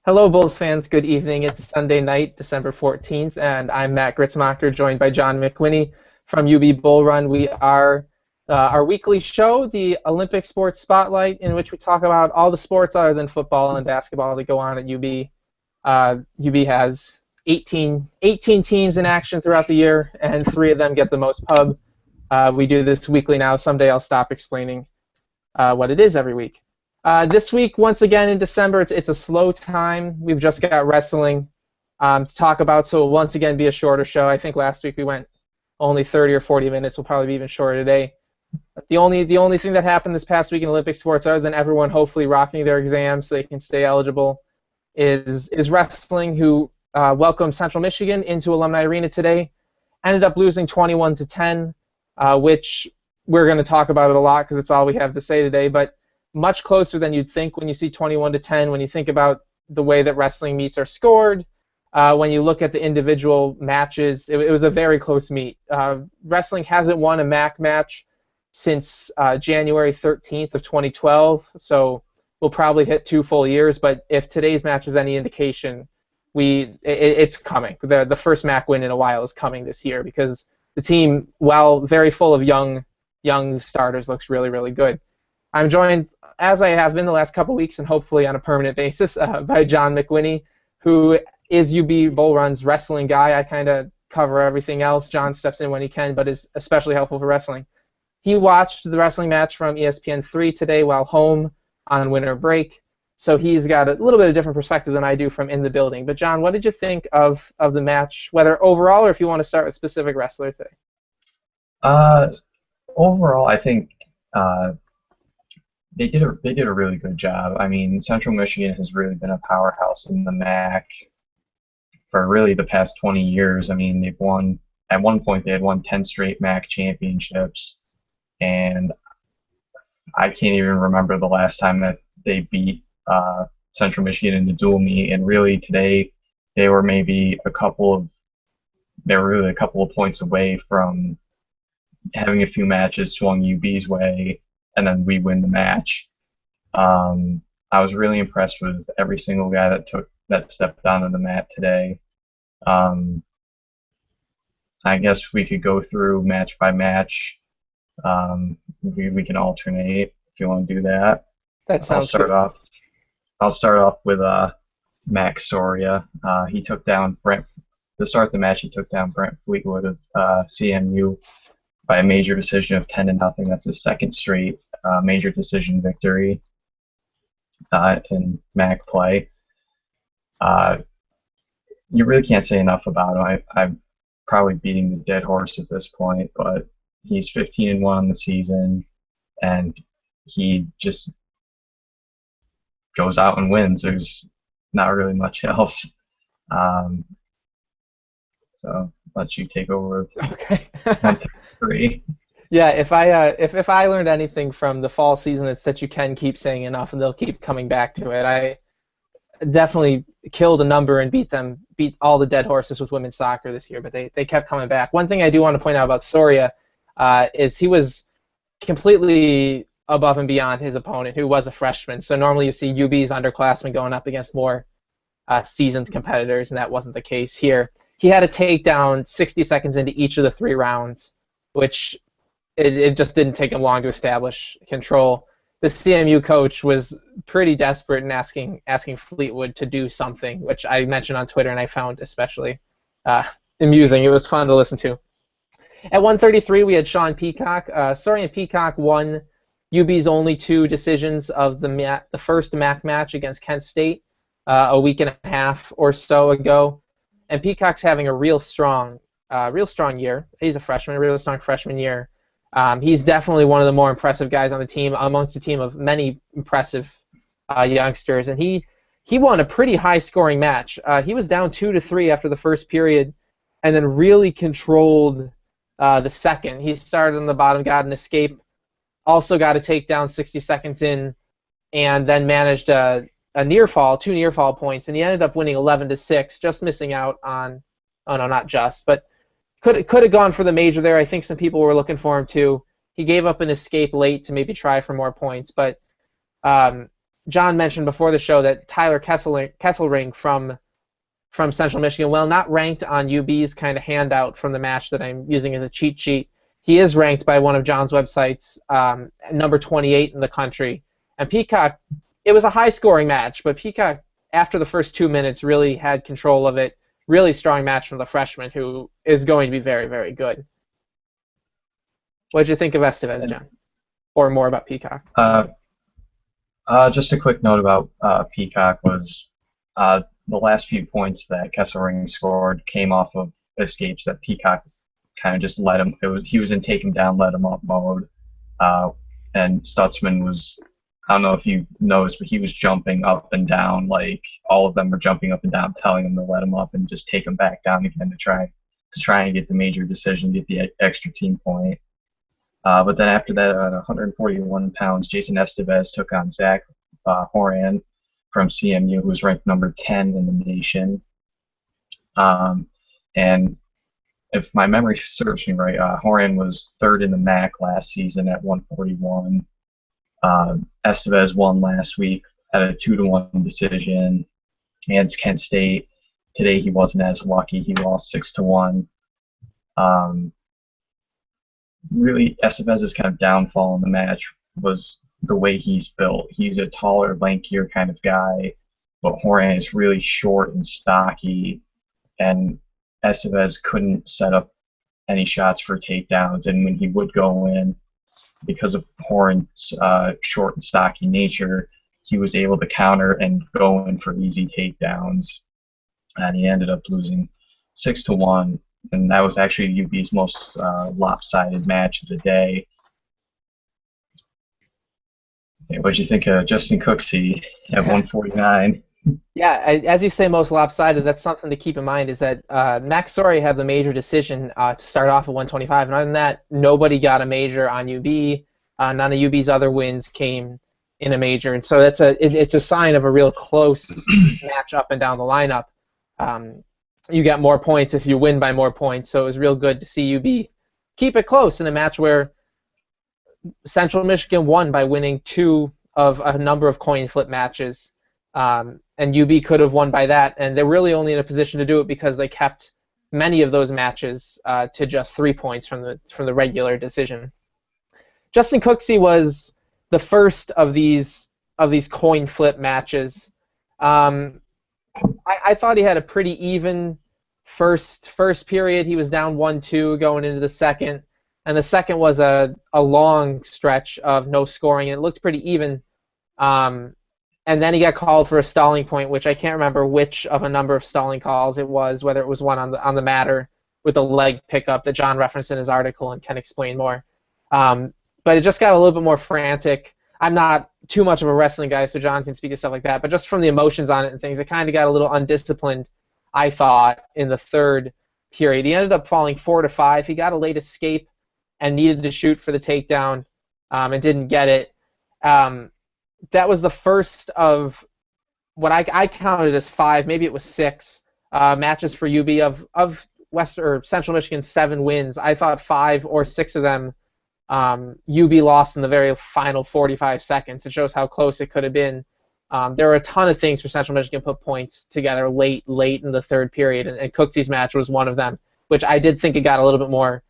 Hello, Bulls fans. Good evening. It's Sunday night, December 14th, and I'm Matt Gritzmacher, joined by John McWhinney from UB Bull Run. We are our weekly show, the Olympic Sports Spotlight, in which we talk about all the sports other than football and basketball that go on at UB. UB has 18 teams in action throughout the year, and 3 of them get the most pub. We do this weekly now. Someday I'll stop explaining what it is every week. This week, once again in December, it's a slow time. We've just got wrestling to talk about, so it'll once again be a shorter show. I think last week we went only 30 or 40 minutes. We'll probably be even shorter today. The only thing that happened this past week in Olympic sports, other than everyone hopefully rocking their exams so they can stay eligible, is wrestling, who welcomed Central Michigan into Alumni Arena today. Ended up losing 21-10, which we're going to talk about it a lot because it's all we have to say today, but much closer than you'd think when you see 21-10, when you think about the way that wrestling meets are scored. When you look at the individual matches, it was a very close meet. Wrestling hasn't won a MAC match since January 13th of 2012, so we'll probably hit 2 full years, but if today's match is any indication, it's coming. The first MAC win in a while is coming this year because the team, while very full of young starters, looks really, really good. I'm joined, as I have been the last couple weeks, and hopefully on a permanent basis, by John McWhinney, who is UB Bull Run's wrestling guy. I kind of cover everything else. John steps in when he can, but is especially helpful for wrestling. He watched the wrestling match from ESPN3 today while home on winter break, so he's got a little bit of different perspective than I do from in the building. But John, what did you think of the match, whether overall or if you want to start with specific wrestlers today? Overall, I think they did a really good job. I mean, Central Michigan has really been a powerhouse in the MAC for really the past 20 years. I mean, they've won, at one point they had won 10 straight MAC championships, and I can't even remember the last time that they beat Central Michigan in the dual meet. And really today they were really a couple of points away from having a few matches swung UB's way, and then we win the match. I was really impressed with every single guy that stepped onto the mat today. I guess we could go through match by match. We can alternate if you want to do that. That sounds good. I'll start off with Max Soria. He took down Brent. To start the match, he took down Brent Fleetwood of CMU by a major decision of 10-0. That's his second straight major decision victory in MAC play. You really can't say enough about him. I'm probably beating the dead horse at this point, but he's 15-1 on the season, and he just goes out and wins. There's not really much else. So I'll let you take over. Okay. 1 through 3. Yeah, if I learned anything from the fall season, it's that you can keep saying enough, and they'll keep coming back to it. I definitely killed a number and beat all the dead horses with women's soccer this year, but they kept coming back. One thing I do want to point out about Soria is he was completely above and beyond his opponent, who was a freshman. So normally you see UB's underclassmen going up against more seasoned competitors, and that wasn't the case here. He had a takedown 60 seconds into each of the 3 rounds, which it just didn't take him long to establish control. The CMU coach was pretty desperate in asking Fleetwood to do something, which I mentioned on Twitter and I found especially amusing. It was fun to listen to. At 133, we had Sean Peacock. Soria and Peacock won UB's only 2 decisions of the first MAC match against Kent State a week and a half or so ago. And Peacock's having a real strong year. He's a freshman, a real strong freshman year. He's definitely one of the more impressive guys on the team, amongst a team of many impressive youngsters. And he won a pretty high-scoring match. He was down 2-3 after the first period, and then really controlled the second. He started on the bottom, got an escape, also got a takedown 60 seconds in, and then managed a near fall, 2 near fall points, and he ended up winning 11-6, just missing out on, oh no, not just, but could have gone for the major there. I think some people were looking for him too. He gave up an escape late to maybe try for more points, but John mentioned before the show that Tyler Kesselring from Central Michigan, well, not ranked on UB's kind of handout from the match that I'm using as a cheat sheet. He is ranked by one of John's websites, number 28 in the country. And Peacock, it was a high-scoring match, but Peacock, after the first 2 minutes, really had control of it. Really strong match from the freshman, who is going to be very, very good. What did you think of Estevez, John? Or more about Peacock? Just a quick note about Peacock was the last few points that Kesselring scored came off of escapes that Peacock kind of just let him. He was in take him down, let him up mode, and Stutzman was. I don't know if you noticed, but he was jumping up and down. Like all of them were jumping up and down, telling him to let him up and just take him back down again to try and get the major decision, get the extra team point. But then after that, at 141 pounds, Jason Estevez took on Zach Horan from CMU, who was ranked number 10 in the nation. And if my memory serves me right, Horan was third in the MAC last season at 141. Estevez won last week at a 2-1 decision against Kent State. Today he wasn't as lucky. He lost 6-1. Really, Estevez's kind of downfall in the match was the way he's built. He's a taller, lankier kind of guy, but Horan is really short and stocky, and Estevez couldn't set up any shots for takedowns, and when he would go in, because of Horan's short and stocky nature, he was able to counter and go in for easy takedowns, and he ended up losing 6-1, and that was actually UB's most lopsided match of the day. What'd you think of Justin Cooksey at 149? Yeah, as you say, most lopsided, that's something to keep in mind, is that Max Sorey had the major decision to start off at 125, and other than that, nobody got a major on UB. None of UB's other wins came in a major, and so it's a sign of a real close match up and down the lineup. You get more points if you win by more points, so it was real good to see UB keep it close in a match where Central Michigan won by winning 2 of a number of coin flip matches. And UB could have won by that, and they're really only in a position to do it because they kept many of those matches to just 3 points from the regular decision. Justin Cooksey was the first of these coin flip matches. I thought he had a pretty even first period. He was down 1-2 going into the second, and the second was a long stretch of no scoring. It looked pretty even. And then he got called for a stalling point, which I can't remember which of a number of stalling calls it was, whether it was one on the matter with a leg pickup that John referenced in his article and can explain more. But it just got a little bit more frantic. I'm not too much of a wrestling guy, so John can speak to stuff like that, but just from the emotions on it and things, it kind of got a little undisciplined, I thought, in the third period. He ended up falling 4-5. He got a late escape and needed to shoot for the takedown and didn't get it. That was the first of what I counted as 5, maybe it was 6 matches for UB of Central Michigan's 7 wins. I thought 5 or 6 of them UB lost in the very final 45 seconds. It shows how close it could have been. There were a ton of things for Central Michigan to put points together late in the third period, and Cooksey's match was one of them, which I did think it got a little bit more,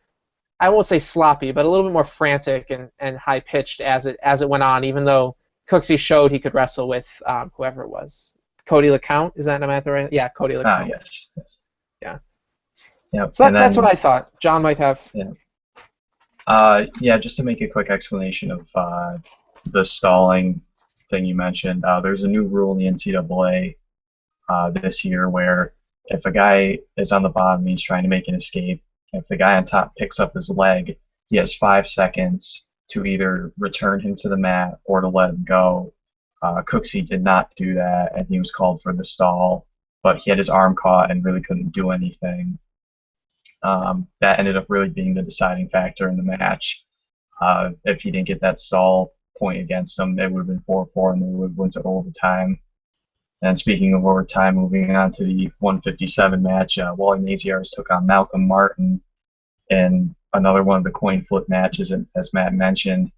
I won't say sloppy, but a little bit more frantic and high-pitched as it went on, even though Cooksey showed he could wrestle with whoever it was. Cody LeCount, is that the right? Yeah, Cody LeCount. Yes. Yeah. Yep. So that's what I thought. John might have. Yeah. Just to make a quick explanation of the stalling thing you mentioned, there's a new rule in the NCAA this year where if a guy is on the bottom, he's trying to make an escape. If the guy on top picks up his leg, he has 5 seconds to either return him to the mat or to let him go. Cooksey did not do that, and he was called for the stall, but he had his arm caught and really couldn't do anything. That ended up really being the deciding factor in the match. If he didn't get that stall point against him, it would have been 4-4, and they would have went to overtime. And speaking of overtime, moving on to the 157 match, Wally Maziarz took on Malcolm Martin in another one of the coin flip matches, as Matt mentioned.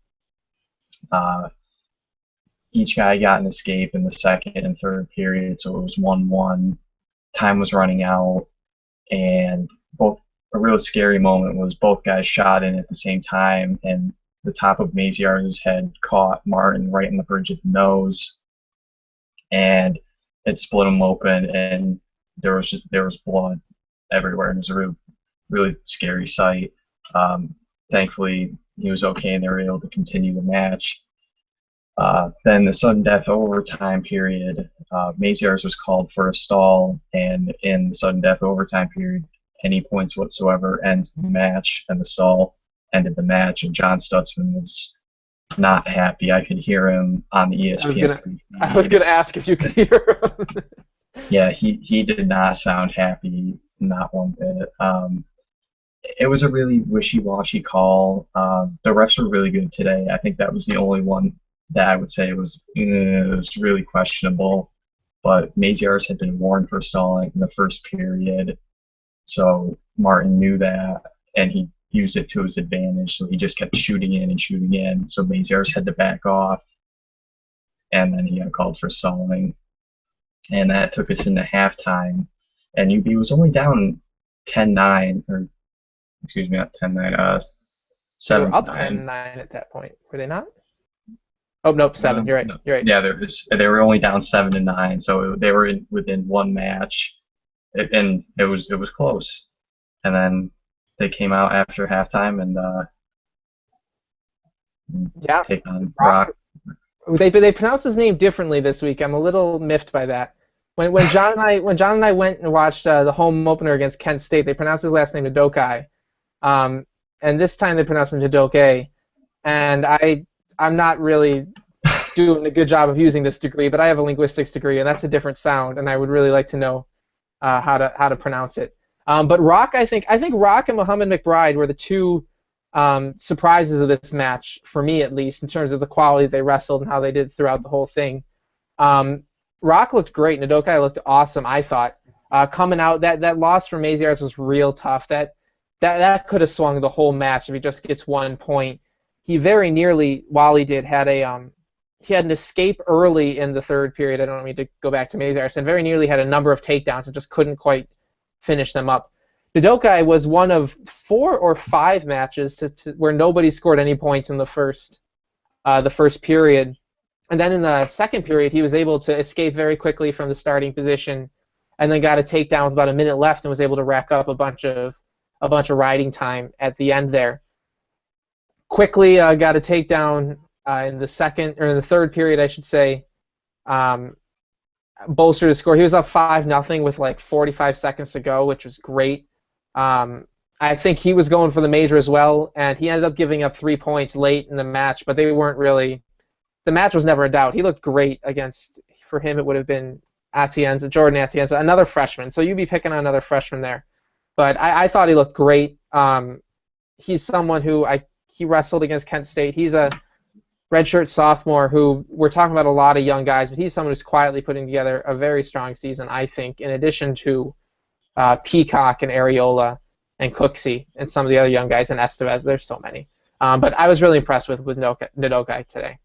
each guy got an escape in the second and third period, so it was 1-1. Time was running out, and a real scary moment was both guys shot in at the same time, and the top of Maziar's head caught Martin right in the bridge of the nose, and it split him open, and there was blood everywhere, and it was a really scary sight. Thankfully, he was okay, and they were able to continue the match. Then the sudden death overtime period, Maziarz was called for a stall, and in the sudden death overtime period, any points whatsoever ends the match, and the stall ended the match, and John Stutzman was not happy. I could hear him on the ESPN. I was gonna ask if you could hear him. Yeah, he did not sound happy, not one bit. It was a really wishy-washy call. The refs were really good today. I think that was the only one that I would say it was really questionable. But Maziarz had been warned for stalling in the first period, so Martin knew that, and he used it to his advantage. So he just kept shooting in. So Maziarz had to back off, and then he got called for stalling, and that took us into halftime. And UB was only down 10-9, or excuse me, not 10-9, 7-9. They were up 10-9 at that point, were they not? Oh nope, 7. You're right. No. You're right. Yeah, they were only down 7-9, so they were within one match, and it was close. And then they came out after halftime and take on Rock. They pronounced his name differently this week. I'm a little miffed by that. When John and I went and watched the home opener against Kent State, they pronounced his last name Udokai, and this time they pronounced him Udokai, and I'm not really doing a good job of using this degree, but I have a linguistics degree, and that's a different sound, and I would really like to know how to pronounce it. But Rock, I think Rock and Muhammad McBride were the two surprises of this match, for me at least, in terms of the quality they wrestled and how they did throughout the whole thing. Rock looked great, and Udokai looked awesome, I thought. Coming out, that loss for Maziarz was real tough. That could have swung the whole match if he just gets 1 point. He very nearly, Wally did, had an escape early in the third period. I don't mean to go back to Maziarz, and very nearly had a number of takedowns and just couldn't quite finish them up. Udokai was one of 4 or 5 matches where nobody scored any points in the first period. And then in the second period, he was able to escape very quickly from the starting position, and then got a takedown with about a minute left, and was able to rack up a bunch of riding time at the end there. Quickly got a takedown in the third period, I should say. Bolstered his score. He was up 5-0 with like 45 seconds to go, which was great. I think he was going for the major as well, and he ended up giving up 3 points late in the match, but they weren't really. The match was never in doubt. He looked great against. For him, it would have been Jordan Atienza, another freshman. So you'd be picking on another freshman there, but I thought he looked great. He's someone who he wrestled against Kent State. He's a redshirt sophomore who we're talking about a lot of young guys, but he's someone who's quietly putting together a very strong season, I think, in addition to Peacock and Areola and Cooksey and some of the other young guys, and Estevez. There's so many. But I was really impressed with Udokai today.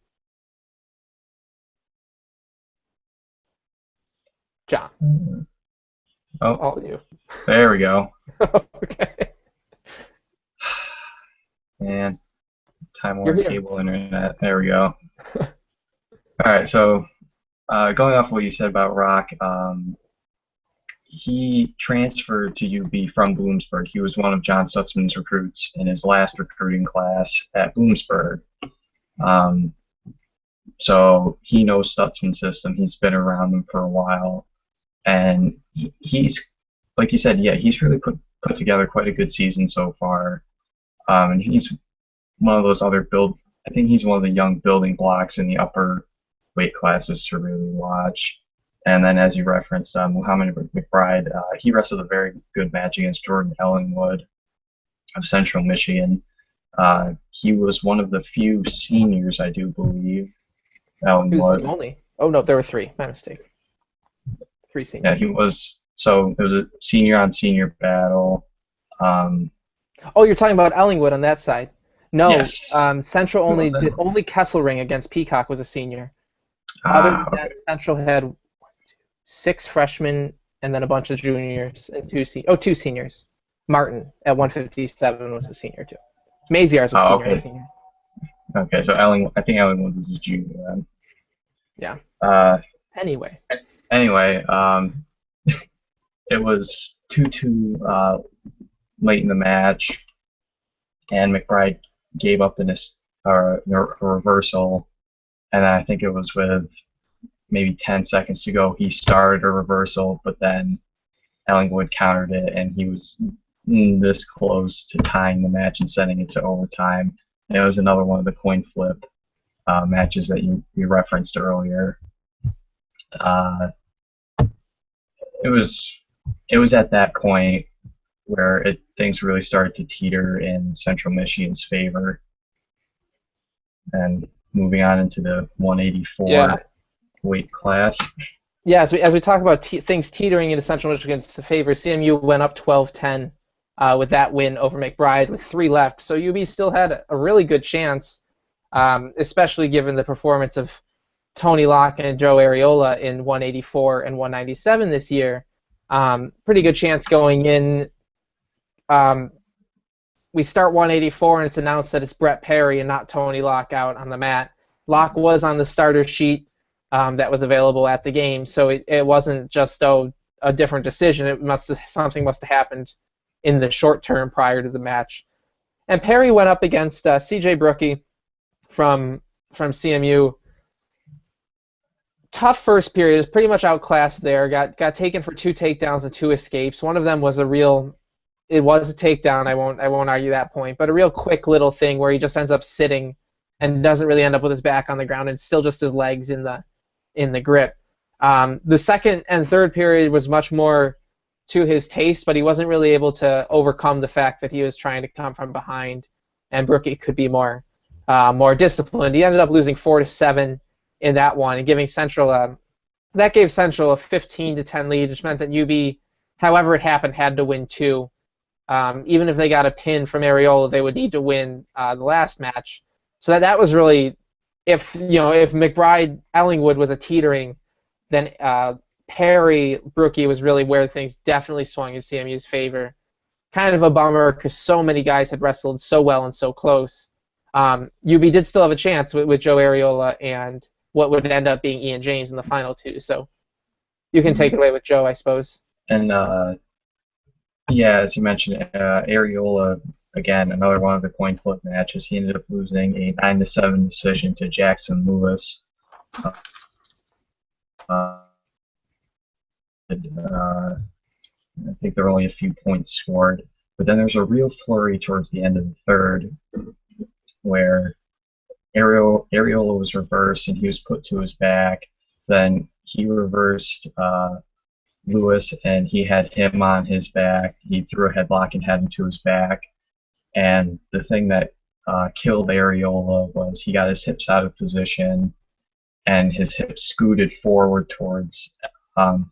John. Oh, all you. There we go. Okay. Man, Time Warner Cable Internet. There we go. All right, so going off what you said about Rock, he transferred to UB from Bloomsburg. He was one of John Stutzman's recruits in his last recruiting class at Bloomsburg. So he knows Stutzman's system. He's been around him for a while. And he's, like you said, yeah, he's really put together quite a good season so far. And he's one of those other I think he's one of the young building blocks in the upper weight classes to really watch. And then, as you referenced, Muhammad McBride, he wrestled a very good match against Jordan Ellingwood of Central Michigan. He was one of the few seniors, I do believe. Ellingwood. He was the only. Oh no, there were 3. My mistake. 3 seniors. Yeah, he was. So it was a senior-on-senior battle. Oh, you're talking about Ellingwood on that side. No, yes. Central only Kesselring against Peacock was a senior. Other than Okay. that, Central had 6 freshmen and then a bunch of juniors and two seniors. Martin at 157 was a senior too. Maziarz was Oh, senior and okay. senior. Okay. So I think Ellingwood was a junior then. Yeah. Uh, Anyway. anyway, it was 2-2 late in the match, and McBride gave up a reversal, and I think it was with maybe 10 seconds to go. He started a reversal, but then Ellingwood countered it, and he was this close to tying the match and sending it to overtime. And it was another one of the coin flip matches that you referenced earlier. Uh, it was at that point where things really started to teeter in Central Michigan's favor. And moving on into the 184 weight class. Yeah, as we talk about things teetering into Central Michigan's favor, CMU went up 12-10 with that win over McBride with 3 left. So UB still had a really good chance, especially given the performance of Tony Locke and Joe Areola in 184 and 197 this year. Pretty good chance going in. We start 184 and it's announced that it's Brett Perry and not Tony Locke out on the mat. Locke was on the starter sheet that was available at the game, so it wasn't just a different decision. Something must have happened in the short term prior to the match. And Perry went up against C.J. Brookie from CMU. Tough first period. Was pretty much outclassed there. Got taken for 2 takedowns and 2 escapes. One of them was it was a takedown. I won't argue that point, but a real quick little thing where he just ends up sitting and doesn't really end up with his back on the ground and still just his legs in the grip. The second and third period was much more to his taste, but he wasn't really able to overcome the fact that he was trying to come from behind, and Brookie could be more disciplined. He ended up losing 4-7 in that one and giving Central that gave Central a 15-10 lead, which meant that UB, however it happened, had to win 2. Even if they got a pin from Areola, they would need to win the last match. So that was really, if McBride Ellingwood was a teetering, then Perry Brookie was really where things definitely swung in CMU's favor. Kind of a bummer because so many guys had wrestled so well and so close. UB did still have a chance with Joe Areola and what would end up being Ian James in the final 2. So you can take it away with Joe, I suppose. And yeah, as you mentioned, Areola, again, another one of the coin flip matches. He ended up losing a 9-7 decision to Jackson Lewis. I think there were only a few points scored. But then there's a real flurry towards the end of the third where Areola was reversed and he was put to his back. Then he reversed Lewis and he had him on his back. He threw a headlock and had him to his back. And the thing that killed Areola was he got his hips out of position and his hips scooted forward towards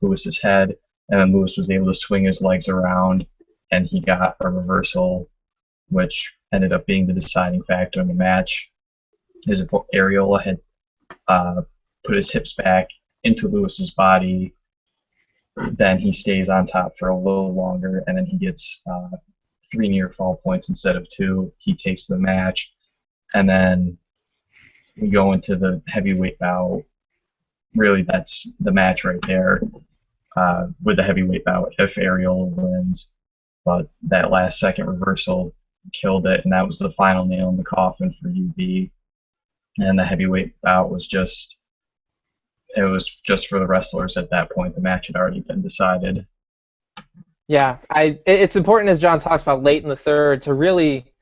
Lewis's head, and then Lewis was able to swing his legs around and he got a reversal, which ended up being the deciding factor in the match. Areola had put his hips back into Lewis's body, then he stays on top for a little longer, and then he gets 3 near fall points instead of 2. He takes the match, and then we go into the heavyweight bout. Really, that's the match right there with the heavyweight bout if Areola wins. But that last second reversal killed it, and that was the final nail in the coffin for UB. And the heavyweight bout was just for the wrestlers at that point. The match had already been decided. Yeah, it's important, as John talks about late in the third, to really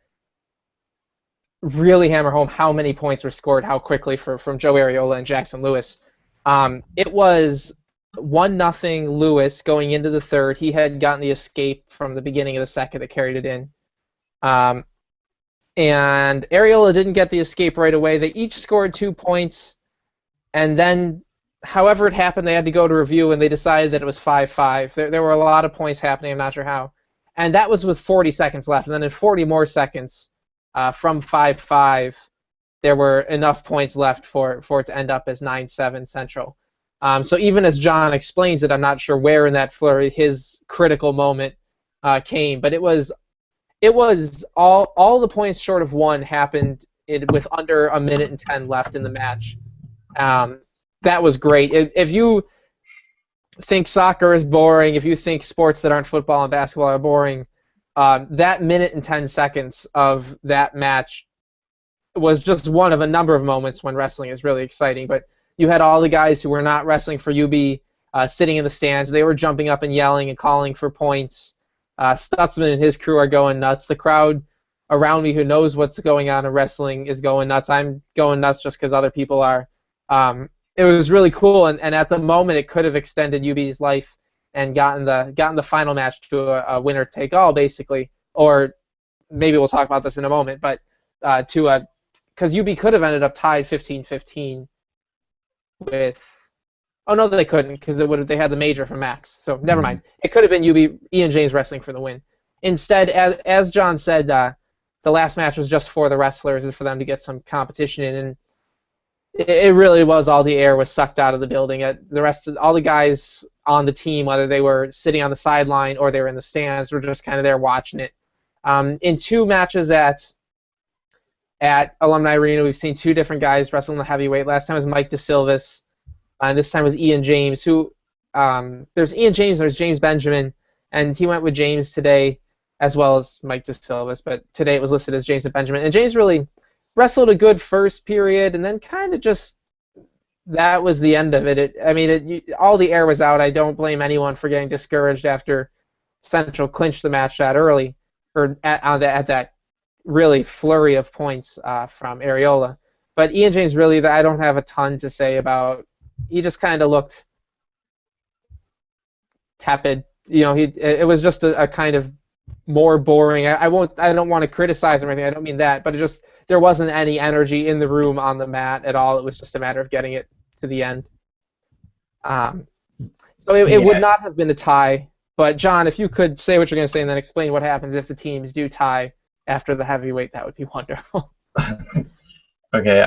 hammer home how many points were scored, how quickly from Joe Areola and Jackson Lewis. It was 1-0 Lewis going into the third. He had gotten the escape from the beginning of the second that carried it in. And Areola didn't get the escape right away. They each scored 2 points, and then however it happened, they had to go to review, and they decided that it was 5-5. There were a lot of points happening, I'm not sure how. And that was with 40 seconds left. And then in 40 more seconds, from 5-5, there were enough points left for it to end up as 9-7 Central. So even as John explains it, I'm not sure where in that flurry his critical moment came, but it was all the points short of one happened with under a minute and 10 left in the match. That was great. If you think soccer is boring, if you think sports that aren't football and basketball are boring, that minute and 10 seconds of that match was just one of a number of moments when wrestling is really exciting. But you had all the guys who were not wrestling for UB sitting in the stands. They were jumping up and yelling and calling for points. Stutzman and his crew are going nuts. The crowd around me who knows what's going on in wrestling is going nuts. I'm going nuts just because other people are. It was really cool, and at the moment it could have extended UB's life and gotten the final match to a winner take all, basically. Or maybe we'll talk about this in a moment, but because UB could have ended up tied 15-15 with. Oh no, they couldn't because they had the major for Max. So never mind. It could have been UB Ian James wrestling for the win. Instead, as John said, the last match was just for the wrestlers and for them to get some competition in, and it really was all the air was sucked out of the building. The rest of all the guys on the team, whether they were sitting on the sideline or they were in the stands, were just kind of there watching it. In two matches at Alumni Arena, we've seen two different guys wrestle in the heavyweight. Last time was Mike DeSilvis. And this time was Ian James, who there's Ian James, there's James Benjamin, and he went with James today, as well as Mike DeSilvis, but today it was listed as James and Benjamin. And James really wrestled a good first period, and then kind of just that was the end of it. All the air was out. I don't blame anyone for getting discouraged after Central clinched the match that early, or at that really flurry of points from Areola. But Ian James really, I don't have a ton to say about. He just kind of looked tepid. It was just a kind of more boring. I don't want to criticize him or anything. I don't mean that, but there wasn't any energy in the room on the mat at all. It was just a matter of getting it to the end. So it would not have been a tie. But John, if you could say what you're going to say and then explain what happens if the teams do tie after the heavyweight, that would be wonderful. Okay.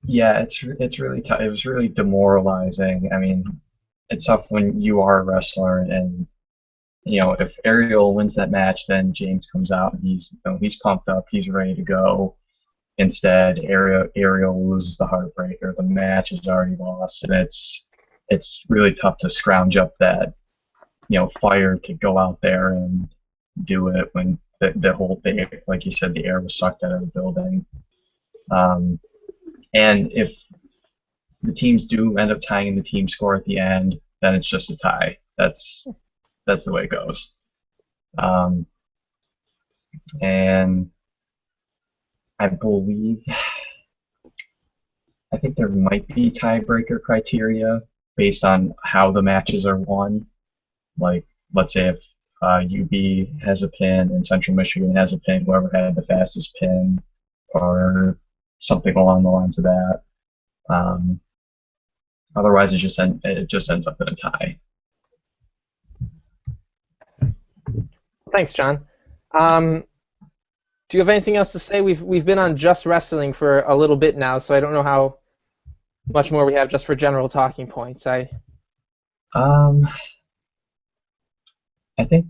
Yeah, it's really tough. It was really demoralizing. I mean, it's tough when you are a wrestler, and if Ariel wins that match, then James comes out and he's pumped up, he's ready to go. Instead, Ariel loses the heartbreaker. The match is already lost, and it's really tough to scrounge up that fire to go out there and do it when the whole thing, like you said, the air was sucked out of the building. And if the teams do end up tying in the team score at the end, then it's just a tie. That's the way it goes. And I think there might be tiebreaker criteria based on how the matches are won. Like, let's say if UB has a pin and Central Michigan has a pin, whoever had the fastest pin, or something along the lines of that. Otherwise, it just ends up in a tie. Thanks, John. Do you have anything else to say? We've been on Just Wrestling for a little bit now, so I don't know how much more we have just for general talking points. I think,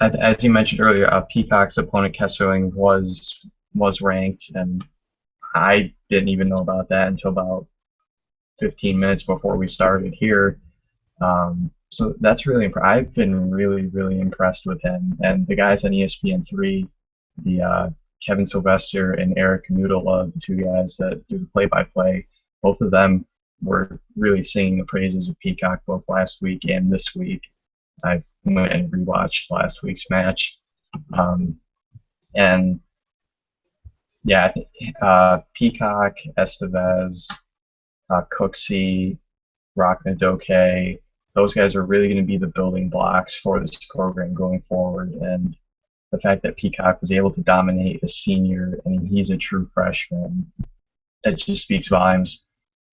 as you mentioned earlier, Peacock's opponent Kesselring was ranked, and I didn't even know about that until about 15 minutes before we started here. So that's really impressive. I've been really, really impressed with him. And the guys on ESPN3, the Kevin Sylvester and Eric Noodle, the two guys that do the play-by-play, both of them were really singing the praises of Peacock both last week and this week. I went and rewatched last week's match. And yeah, Peacock, Estevez, Cooksey, Rock Nadoke, those guys are really going to be the building blocks for this program going forward. And the fact that Peacock was able to dominate a senior, I mean, he's a true freshman. It just speaks volumes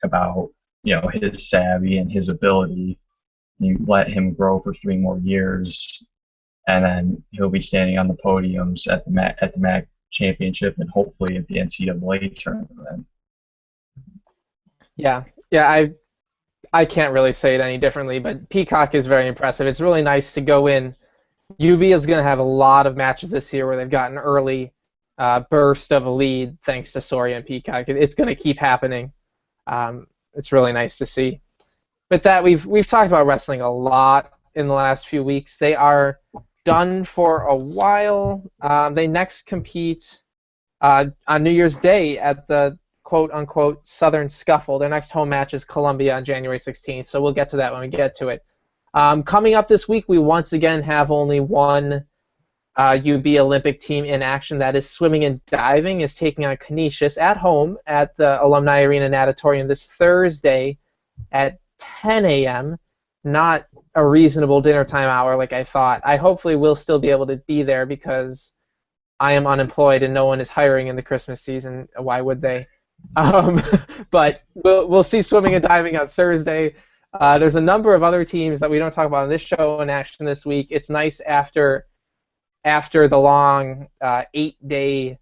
about his savvy and his ability. You let him grow for 3 more years, and then he'll be standing on the podiums at the MAC championship and hopefully at the NCAA tournament. Yeah, I can't really say it any differently, but Peacock is very impressive. It's really nice to go in. UB is going to have a lot of matches this year where they've got an early burst of a lead thanks to Soria and Peacock. It's going to keep happening. It's really nice to see. With that, we've talked about wrestling a lot in the last few weeks. They are done for a while. They next compete on New Year's Day at the quote-unquote Southern Scuffle. Their next home match is Columbia on January 16th, so we'll get to that when we get to it. Coming up this week, we once again have only one UB Olympic team in action. That is swimming and diving is taking on Canisius at home at the Alumni Arena Natatorium this Thursday at 10 a.m. Not a reasonable dinner time hour like I thought. I hopefully will still be able to be there because I am unemployed and no one is hiring in the Christmas season. Why would they? But we'll see swimming and diving on Thursday. There's a number of other teams that we don't talk about on this show in action this week. It's nice after the long 8-day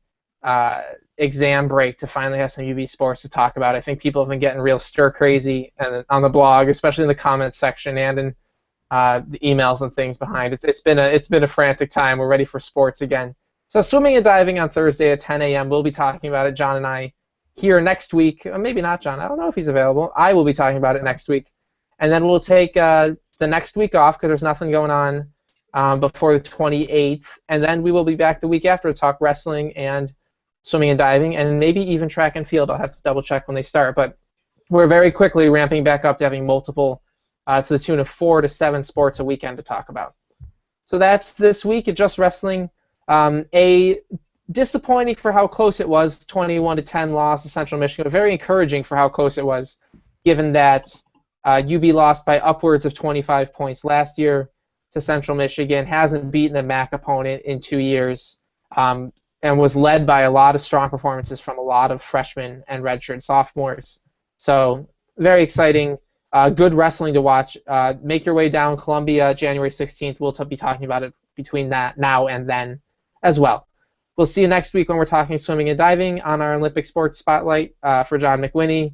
exam break to finally have some UB sports to talk about. I think people have been getting real stir crazy on the blog, especially in the comments section and in the emails and things behind. It's been a frantic time. We're ready for sports again. So swimming and diving on Thursday at 10 a.m. We'll be talking about it, John and I, here next week. Maybe not John. I don't know if he's available. I will be talking about it next week. And then we'll take the next week off because there's nothing going on before the 28th. And then we will be back the week after to talk wrestling and swimming and diving and maybe even track and field. I'll have to double check when they start. But we're very quickly ramping back up to having multiple to the tune of 4 to 7 sports a weekend to talk about. So that's this week at Just Wrestling. A disappointing for how close it was, 21-10 loss to Central Michigan, but very encouraging for how close it was, given that UB lost by upwards of 25 points last year to Central Michigan, hasn't beaten a MAC opponent in 2 years, and was led by a lot of strong performances from a lot of freshmen and redshirt sophomores. So very exciting, good wrestling to watch. Make your way down Columbia January 16th. We'll be talking about it between that now and then as well. We'll see you next week when we're talking swimming and diving on our Olympic Sports Spotlight. For John McWhinney,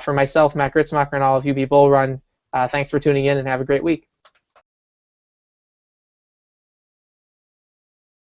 for myself, Matt Gritzmacher, and all of UB Bull Run, thanks for tuning in and have a great week.